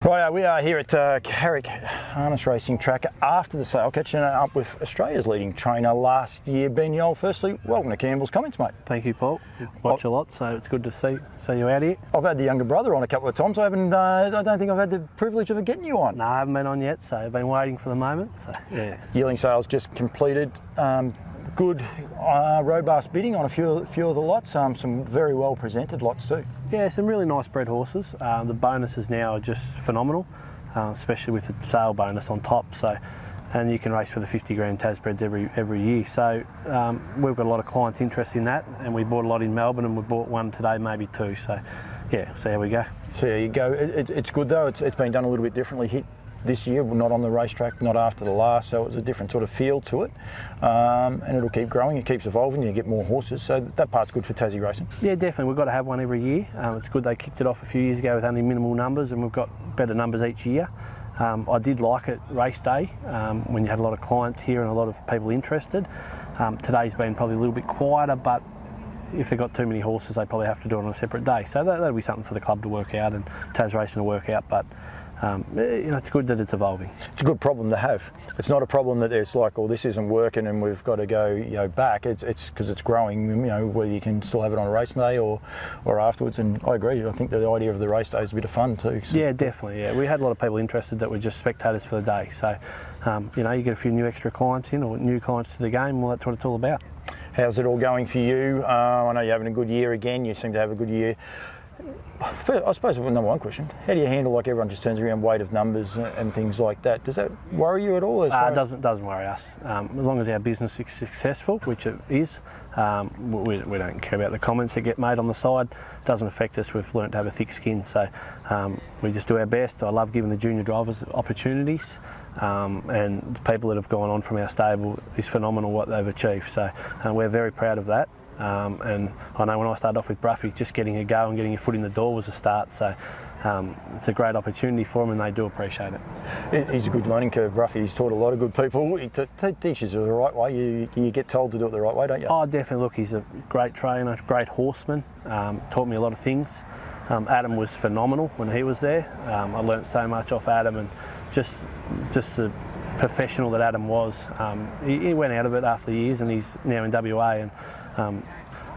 Right, we are here at Carrick Harness Racing Track after the sale, catching up with Australia's leading trainer last year, Ben Yole. Firstly, welcome to Campbell's Comments, mate. Thank you, Paul. Watch a lot, so it's good to see you out here. I've had the younger brother on a couple of times. I don't think I've had the privilege of getting you on. No, I haven't been on yet, so I've been waiting for the moment. So yeah. Yearling sales just completed. Good, robust bidding on a few of the lots. Some very well presented lots too. Yeah, some really nice bred horses. The bonuses now are just phenomenal, especially with the sale bonus on top. So, and you can race for the 50 grand Tasbreds every year. So we've got a lot of clients interested in that, and we bought a lot in Melbourne, and we bought one today, maybe two. So yeah, see how we go. So there you go. It's good though. It's been done a little bit differently. Hit this year, not on the racetrack, not after the last, so it was a different sort of feel to it, and it'll keep growing, it keeps evolving, you get more horses, so that part's good for Tassie racing. Yeah, definitely, we've got to have one every year. It's good they kicked it off a few years ago with only minimal numbers, and we've got better numbers each year. I did like it race day, when you had a lot of clients here and a lot of people interested. Today's been probably a little bit quieter, but if they've got too many horses, they probably have to do it on a separate day. So that'll be something for the club to work out and Tas Racing to work out. But it's good that it's evolving. It's a good problem to have. It's not a problem that it's like, oh, this isn't working and we've got to go, back. It's because it's growing. Whether you can still have it on a race day or afterwards. And I agree. I think the idea of the race day is a bit of fun too. So. Yeah, definitely. Yeah, we had a lot of people interested that were just spectators for the day. So, you get a few new extra clients in or new clients to the game. Well, that's what it's all about. How's it all going for you? I know you're having a good year again. You seem to have a good year. First, I suppose the number one question, how do you handle like everyone just turns around weight of numbers and things like that? Does that worry you at all? It doesn't worry us. As long as our business is successful, which it is, we don't care about the comments that get made on the side. It doesn't affect us. We've learnt to have a thick skin, so we just do our best. I love giving the junior drivers opportunities, and the people that have gone on from our stable is phenomenal what they've achieved. So we're very proud of that. And I know when I started off with Bruffy, just getting a go and getting your foot in the door was a start, so it's a great opportunity for them and they do appreciate it. He's a good learning curve, Bruffy. He's taught a lot of good people. He teaches you the right way. You get told to do it the right way, don't you? Oh, definitely. Look, he's a great trainer, great horseman, taught me a lot of things. Adam was phenomenal when he was there. I learnt so much off Adam, and just the professional that Adam was. He went out of it after the years and he's now in WA, and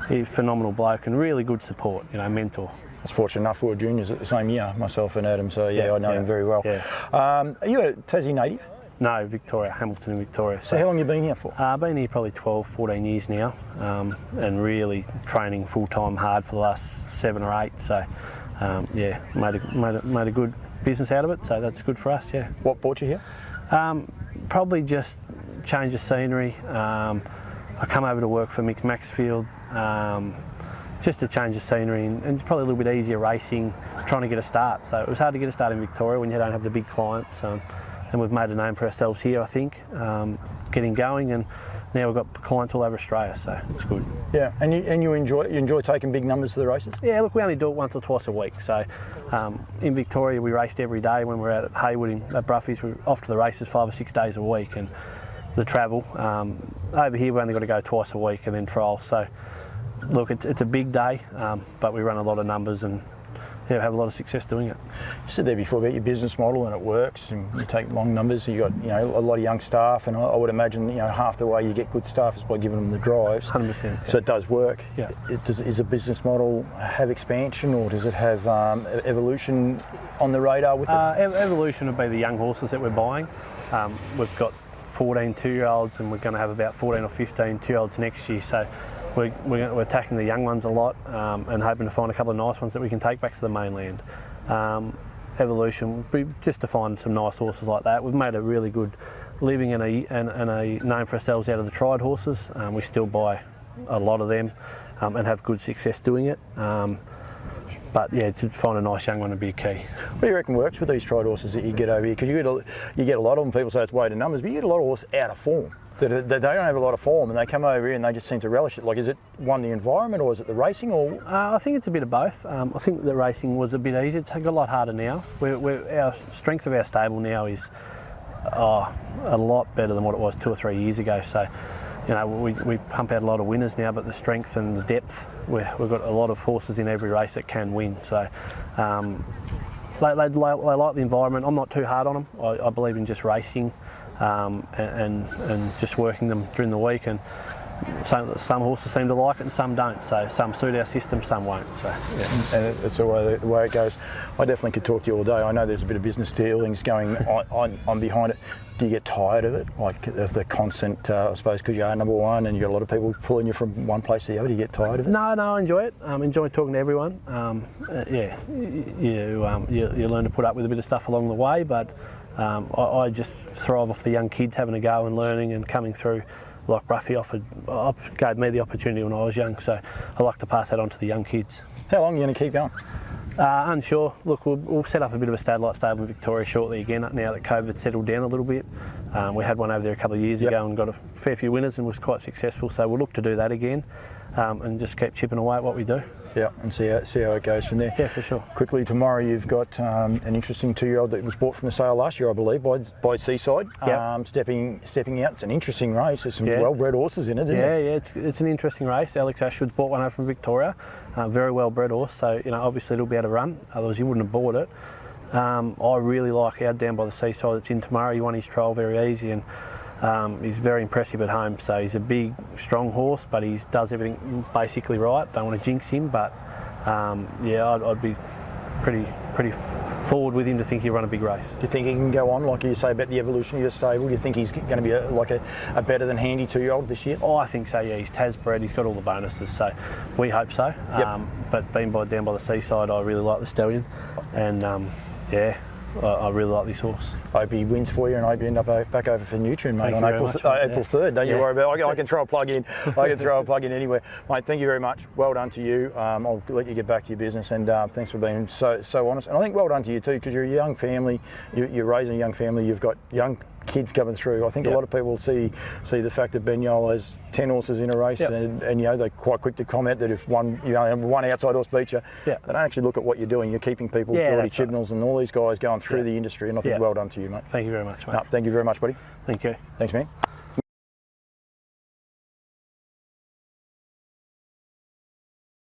he's a phenomenal bloke and really good support, mentor. I was fortunate enough we were juniors at the same year, myself and Adam, so I know him very well. Yeah. Are you a Tassie native? No, Victoria, Hamilton in Victoria. So how long have you been here for? I've been here probably 12, 14 years now, and really training full-time hard for the last 7 or 8, so made a good business out of it, so that's good for us, yeah. What brought you here? Probably just change of scenery. I come over to work for Mick Maxfield, just to change the scenery and probably a little bit easier racing, trying to get a start. So it was hard to get a start in Victoria when you don't have the big clients, and we've made a name for ourselves here, I think, getting going, and now we've got clients all over Australia, so it's good. Yeah, and you enjoy taking big numbers to the races? Yeah, look, we only do it once or twice a week. So in Victoria we raced every day when we were out at Haywood at Bruffy's. We're off to the races 5 or 6 days a week, and the travel. Over here we've only got to go twice a week and then trials. So look, it's a big day, but we run a lot of numbers and have a lot of success doing it. You said there before about your business model, and it works, and you take long numbers. You got a lot of young staff, and I would imagine half the way you get good staff is by giving them the drives. 100%. So it does work. Yeah. Is a business model have expansion, or does it have evolution on the radar with it? Evolution would be the young horses that we're buying. We've got 14 2-year-olds, and we're going to have about 14 or 15 2-year-olds next year. So we're attacking the young ones a lot, and hoping to find a couple of nice ones that we can take back to the mainland. Evolution would be just to find some nice horses like that. We've made a really good living and a name for ourselves out of the tried horses. We still buy a lot of them and have good success doing it. But yeah, to find a nice young one would be a key. What do you reckon works with these tried horses that you get over here? Because you get a lot of them, people say it's weight of numbers, but you get a lot of horses out of form. They don't have a lot of form, and they come over here and they just seem to relish it. Like, is it the environment, or is it the racing? Or I think it's a bit of both. I think the racing was a bit easier. It's a lot harder now. Our strength of our stable now is a lot better than what it was 2 or 3 years ago. So we pump out a lot of winners now, but the strength and the depth, we've got a lot of horses in every race that can win. So They like the environment. I'm not too hard on them. I believe in just racing and just working them during the week. And some horses seem to like it and some don't. So some suit our system, some won't. So yeah. And it's the way it goes. I definitely could talk to you all day. I know there's a bit of business dealings going on behind it. Do you get tired of it, like of the constant? I suppose because you are number one and you got a lot of people pulling you from one place to the other. Do you get tired of it? No, I enjoy it. Enjoy talking to everyone. Yeah, you learn to put up with a bit of stuff along the way, but I just thrive off the young kids having a go and learning and coming through. Like Ruffy gave me the opportunity when I was young, so I like to pass that on to the young kids. How long are you going to keep going? Unsure. Look, we'll set up a bit of a satellite stable in Victoria shortly again, now that COVID's settled down a little bit. We had one over there a couple of years ago and got a fair few winners and was quite successful, so we'll look to do that again and just keep chipping away at what we do. Yeah, and see how it goes from there. Yeah, for sure. Quickly, tomorrow you've got an interesting 2-year-old that was bought from the sale last year, I believe, by Seaside. Yep. Stepping out. It's an interesting race. There's some well-bred horses in it, isn't there? Yeah, it's an interesting race. Alex Ashwood's bought one over from Victoria. Very well-bred horse, so obviously it'll be able to run. Otherwise, you wouldn't have bought it. I really like our Down by the Seaside that's in tomorrow. He won his trial very easy and he's very impressive at home. So he's a big, strong horse, but he does everything basically right. Don't want to jinx him, but I'd be pretty forward with him to think he'll run a big race. Do you think he can go on, like you say about the evolution of your stable? Do you think he's going to be a better than handy 2-year-old this year? Oh, I think so, yeah. He's Tas-bred, he's got all the bonuses, so we hope so. Yep. But being Down by the Seaside, I really like the stallion, and I really like this horse. I hope he wins for you, and I hope you end up back over for Nutrien, mate, on April 3rd. Don't you worry about it. I can throw a plug in. I can throw a plug in anywhere. Mate, thank you very much. Well done to you. I'll let you get back to your business, and thanks for being so honest. And I think well done to you too, because you're a young family. You're raising a young family. You've got young kids coming through. I think a lot of people see the fact that Ben Yole has 10 horses in a race, and they're quite quick to comment that if one outside horse beats you, they don't actually look at what you're doing. You're keeping people, Geordie Chibnalls and all these guys going through the industry, and I think well done to you, mate. Thank you very much, mate. No, thank you very much, buddy. Thank you. Thanks, man.